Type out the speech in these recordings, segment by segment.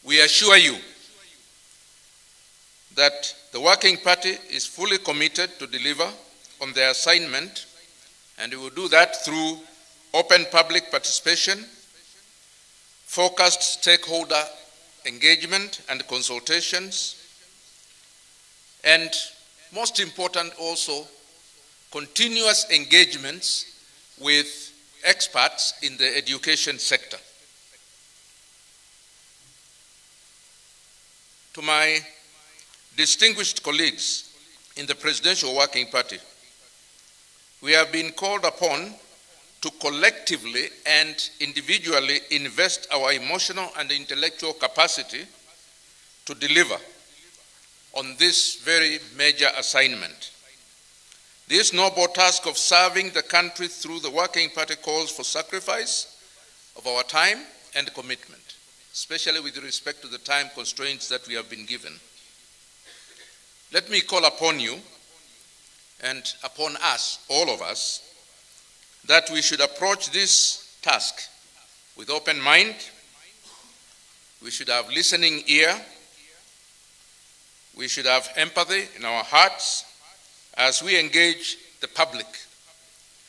we assure you that the Working Party is fully committed to deliver on their assignment, and we will do that through open public participation, focused stakeholder engagement and consultations, and most important also, continuous engagements with experts in the education sector. To my distinguished colleagues in the Presidential Working Party, we have been called upon to collectively and individually invest our emotional and intellectual capacity to deliver on this very major assignment. This noble task of serving the country through the Working Party calls for sacrifice of our time and commitment, especially with respect to the time constraints that we have been given. Let me call upon you and upon us, all of us, that we should approach this task with open mind. We should have listening ear. We should have empathy in our hearts as we engage the public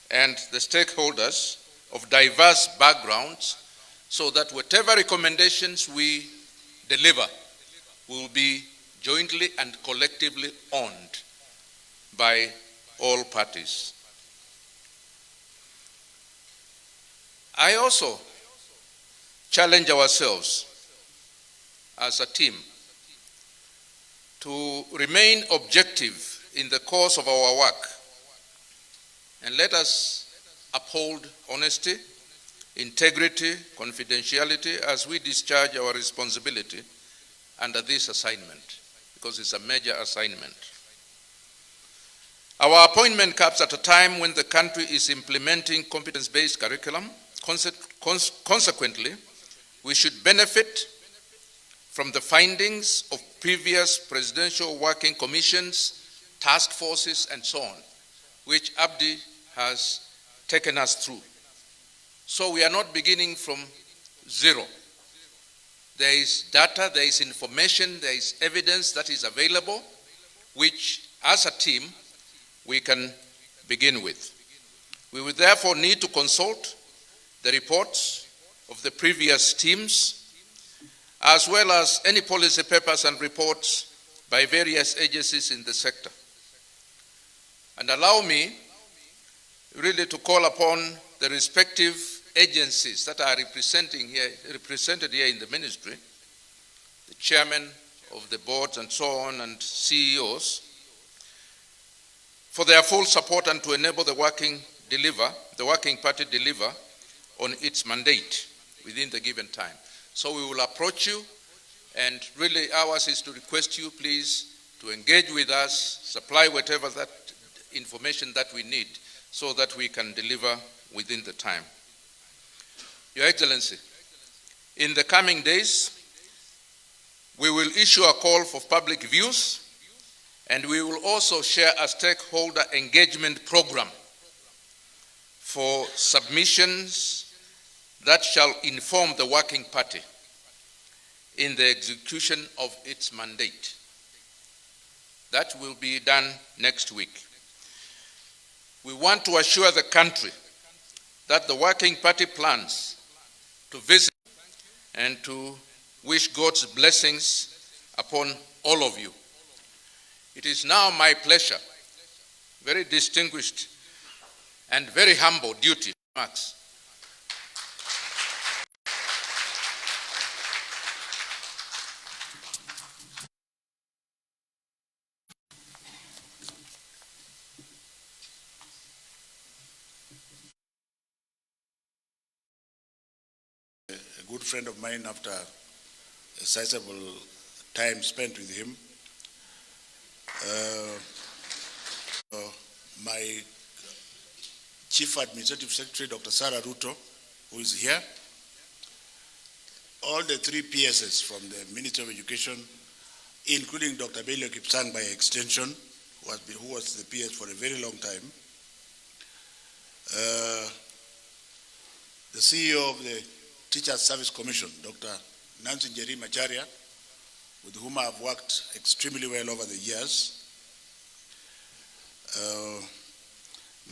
and the stakeholders of diverse backgrounds, so that whatever recommendations we deliver will be jointly and collectively owned by all parties. I also challenge ourselves as a team to remain objective in the course of our work, and let us uphold honesty, integrity, confidentiality as we discharge our responsibility under this assignment, because it's a major assignment. Our appointment comes at a time when the country is implementing competence-based curriculum. Consequently, we should benefit from the findings of previous presidential working commissions, task forces, and so on, which Abdi has taken us through. So we are not beginning from zero. There is data, there is information, there is evidence that is available, which as a team we can begin with. We will therefore need to consult the reports of the previous teams, as well as any policy papers and reports by various agencies in the sector. And allow me really to call upon the respective agencies that are represented here in the ministry, the chairman of the boards and so on, and CEOs, for their full support and to enable the Working Party deliver on its mandate within the given time. So we will approach you, and really ours is to request you please to engage with us, supply whatever that information that we need so that we can deliver within the time. Your Excellency, in the coming days, we will issue a call for public views, and we will also share a stakeholder engagement program for submissions that shall inform the Working Party in the execution of its mandate. That will be done next week. We want to assure the country that the Working Party plans to visit and to wish God's blessings upon all of you. It is now my pleasure, very distinguished and very humble duty, Max. A good friend of mine after a sizable time spent with him. My Chief Administrative Secretary, Dr. Sarah Ruto, who is here. All the three PSs from the Ministry of Education, including Dr. Belio Kipsang by extension, who was the PS for a very long time. The CEO of the Teachers Service Commission, Dr. Nancy Njeri Macharia, with whom I have worked extremely well over the years,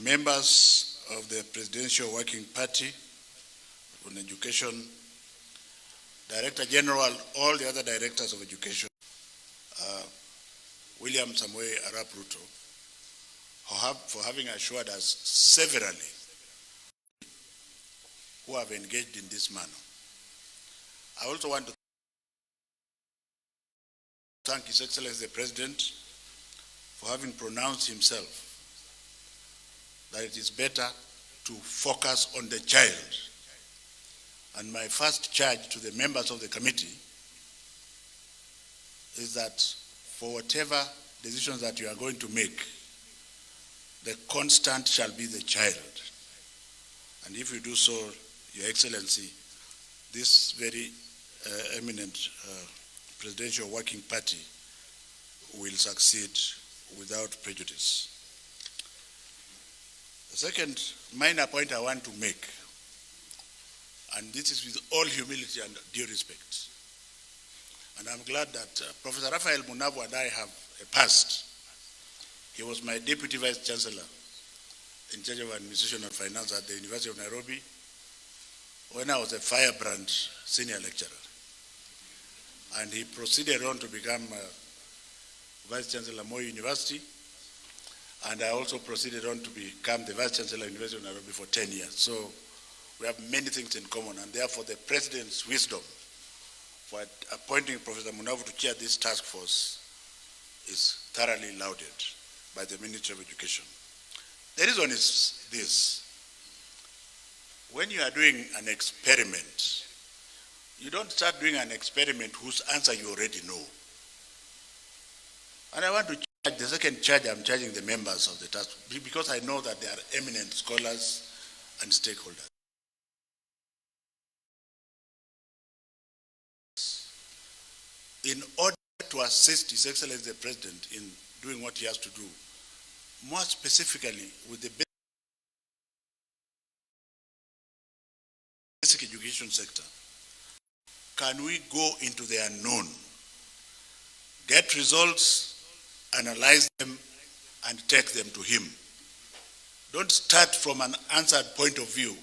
members of the Presidential Working Party on Education, Director General, all the other directors of education, William Samoei Arap Ruto, for having assured us severally who have engaged in this manner. I also want to thank His Excellency the President for having pronounced himself that it is better to focus on the child. And my first charge to the members of the committee is that for whatever decisions that you are going to make, the constant shall be the child. And if you do so, Your Excellency, this very eminent Presidential Working Party will succeed without prejudice. The second minor point I want to make, and this is with all humility and due respect, and I'm glad that Professor Raphael Munavu and I have a past. He was my Deputy Vice Chancellor in charge of Administration and Finance at the University of Nairobi when I was a firebrand senior lecturer. And he proceeded on to become Vice Chancellor Moi University, and I also proceeded on to become the Vice Chancellor of University of Nairobi for 10 years. So we have many things in common, and therefore the President's wisdom for appointing Professor Munavu to chair this task force is thoroughly lauded by the Ministry of Education. The reason is this: when you are doing an experiment, you don't start doing an experiment whose answer you already know. And I want to charge, the second charge I'm charging the members of the task force, because I know that they are eminent scholars and stakeholders. In order to assist His Excellency the President in doing what he has to do, more specifically with the basic education sector, can we go into the unknown, get results, analyze them, and take them to him? Don't start from an answered point of view.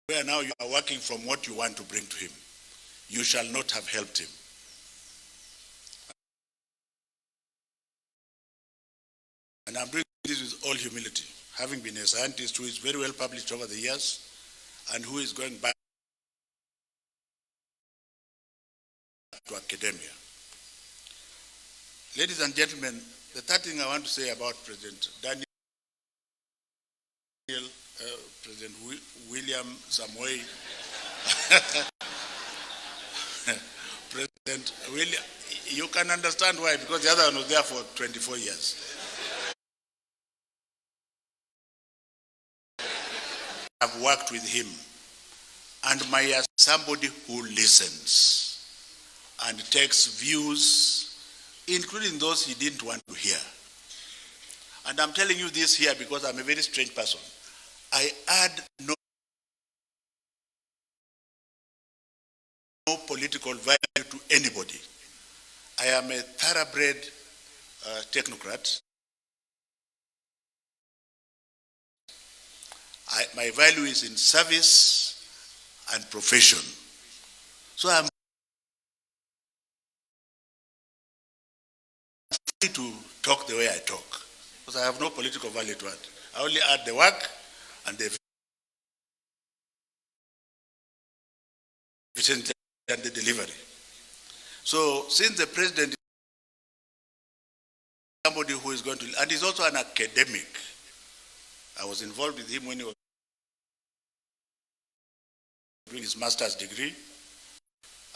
Where now you are working from what you want to bring to him. You shall not have helped him. And I'm doing this with all humility, having been a scientist who is very well published over the years and who is going back to academia. Ladies and gentlemen, the third thing I want to say about President President William Samoei, President William, you can understand why, because the other one was there for 24 years. I've worked with him, and Maya is somebody who listens and takes views, including those he didn't want to hear. And I'm telling you this here because I'm a very strange person. I add no political value to anybody. I am a thoroughbred technocrat. My value is in service and profession. So I'm free to talk the way I talk, because I have no political value to add. I only add the work and the efficiency and the delivery. So since the President is somebody who is going to, and he's also an academic. I was involved with him when he was doing his master's degree,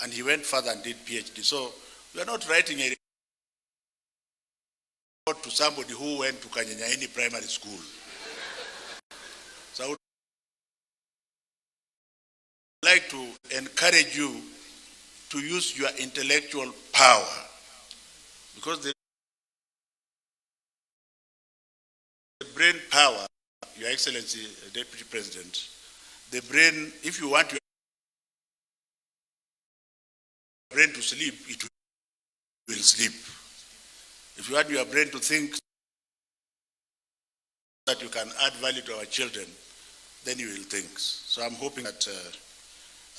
and he went further and did PhD. So we are not writing a report to somebody who went to Kanyanyaini Primary School. So I would like to encourage you to use your intellectual power, because the brain power, Your Excellency, Deputy President, the brain, if you want your brain to sleep, it will sleep. If you want your brain to think that you can add value to our children, then you will think. So I'm hoping that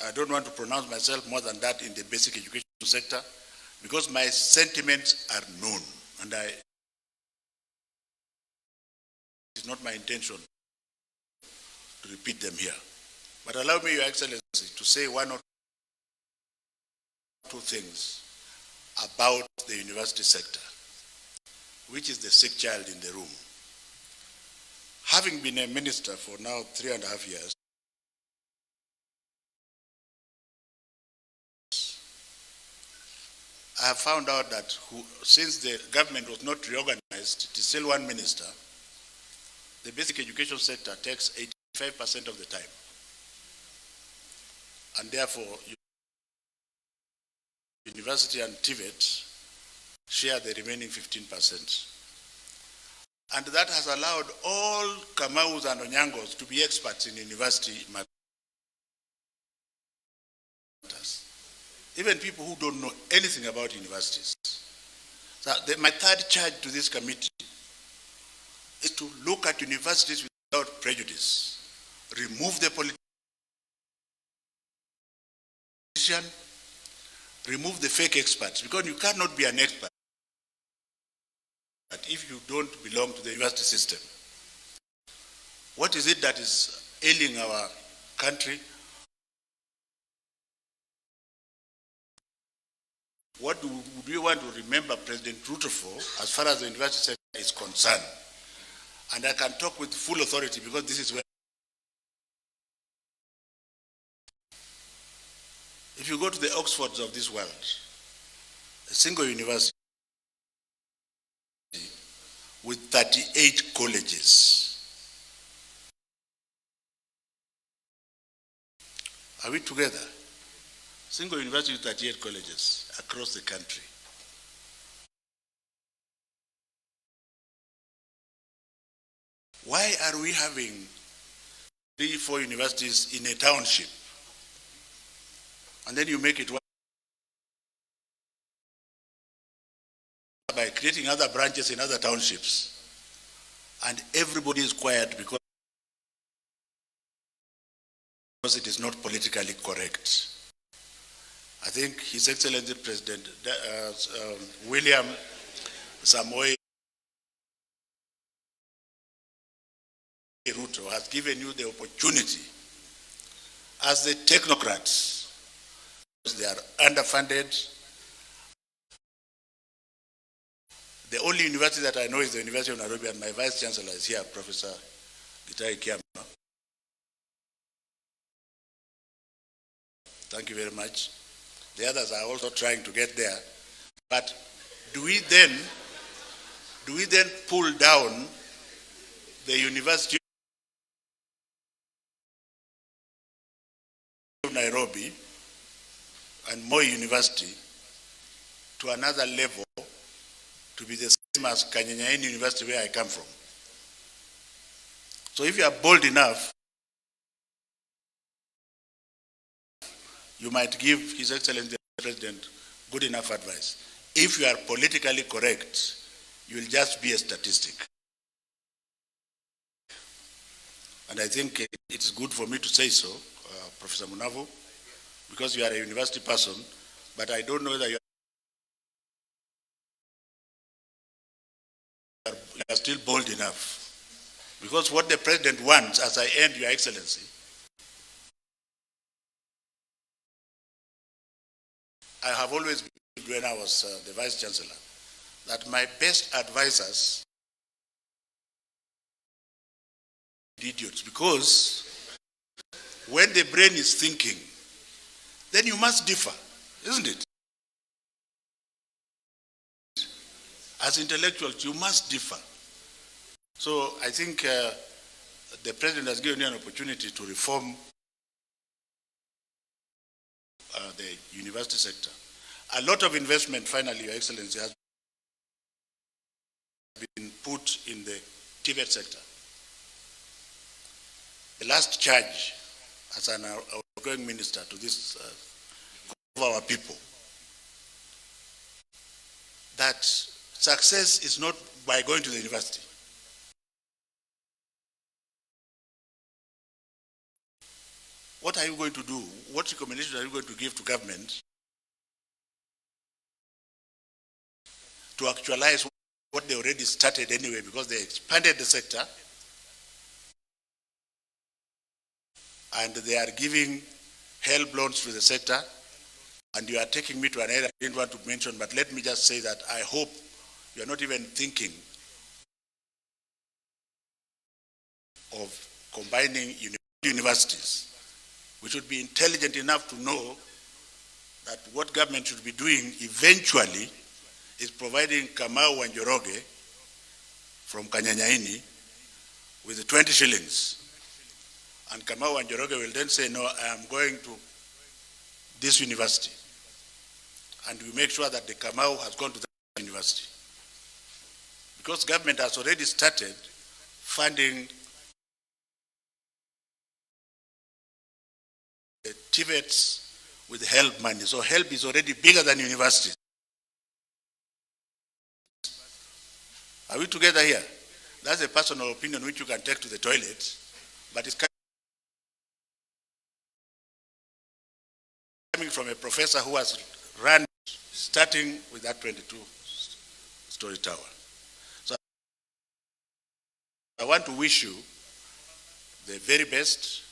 I don't want to pronounce myself more than that in the basic education sector, because my sentiments are known, and it's not my intention to repeat them here. But allow me, Your Excellency, to say one or two things about the university sector, which is the sick child in the room. Having been a minister for now 3.5 years, I have found out that since the government was not reorganized, it is still one minister, the basic education sector takes 85% of the time. And therefore, university and TVET share the remaining 15%. And that has allowed all Kamaus and Onyangos to be experts in university matters. Even people who don't know anything about universities. So my third charge to this committee is to look at universities without prejudice, remove the politician, remove the fake experts, because you cannot be an expert if you don't belong to the university system. What is it that is ailing our country? What do we want to remember President Ruto for as far as the university sector is concerned? And I can talk with full authority because this is where. If you go to the Oxfords of this world, a single university with 38 colleges. Are we together? Single university with 38 colleges across the country. Why are we having 3-4 universities in a township? And then you make it by creating other branches in other townships. And everybody is quiet because it is not politically correct. I think His Excellency President William Samoei Ruto has given you the opportunity as the technocrats. They are underfunded. The only university that I know is the University of Nairobi, and my Vice Chancellor is here, Professor Gachagua. Thank you very much. The others are also trying to get there. But do we then pull down the University of Nairobi and Moi University to another level to be the same as Kanyanyaini University where I come from? So if you are bold enough, you might give His Excellency the President good enough advice. If you are politically correct, you will just be a statistic. And I think it is good for me to say so, Professor Munavu, because you are a university person, but I don't know whether you are still bold enough. Because what the President wants, as I end, Your Excellency, I have always believed when I was the Vice Chancellor that my best advisors are idiots, because when the brain is thinking, then you must differ, isn't it? As intellectuals, you must differ. So I think the President has given you an opportunity to reform the university sector. A lot of investment, finally, Your Excellency, has been put in the TVET sector. The last charge as an outgoing minister to this of our people, that success is not by going to the university. What are you going to do? What recommendations are you going to give to government to actualize what they already started anyway, because they expanded the sector and they are giving help loans to the sector? And you are taking me to an area I didn't want to mention, but let me just say that I hope you are not even thinking of combining universities. We should be intelligent enough to know that what government should be doing eventually is providing Kamau and Njoroge from Kanyanyaini with 20 shillings. And Kamau and Njoroge will then say, no, I am going to this university. And we make sure that the Kamau has gone to that university. Because government has already started funding the TVETs with help money. So help is already bigger than universities. Are we together here? That's a personal opinion which you can take to the toilet, but it's coming from a professor who has run, starting with that 22-story tower. So I want to wish you the very best,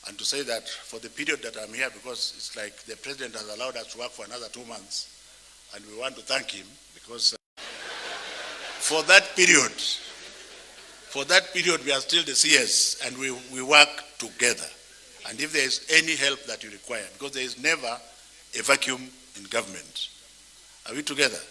and to say that for the period that I'm here, because it's like the president has allowed us to work for another 2 months, and we want to thank him, because for that period we are still the CS, and we work together. And if there is any help that you require, because there is never a vacuum in government. Are we together?